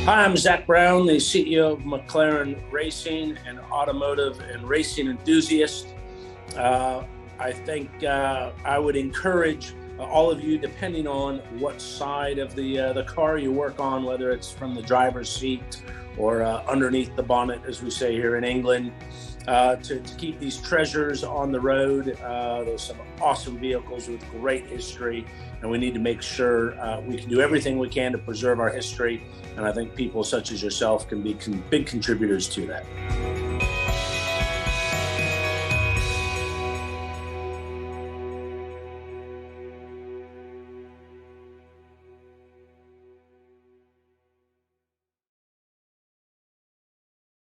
Hi, I'm Zak Brown, the CEO of McLaren Racing, an automotive and racing enthusiast. I think I would encourage all of you, depending on what side of the car you work on, whether it's from the driver's seat or underneath the bonnet, as we say here in England, to keep these treasures on the road. There's some awesome vehicles with great history, and we need to make sure we can do everything we can to preserve our history. And I think people such as yourself can be big contributors to that.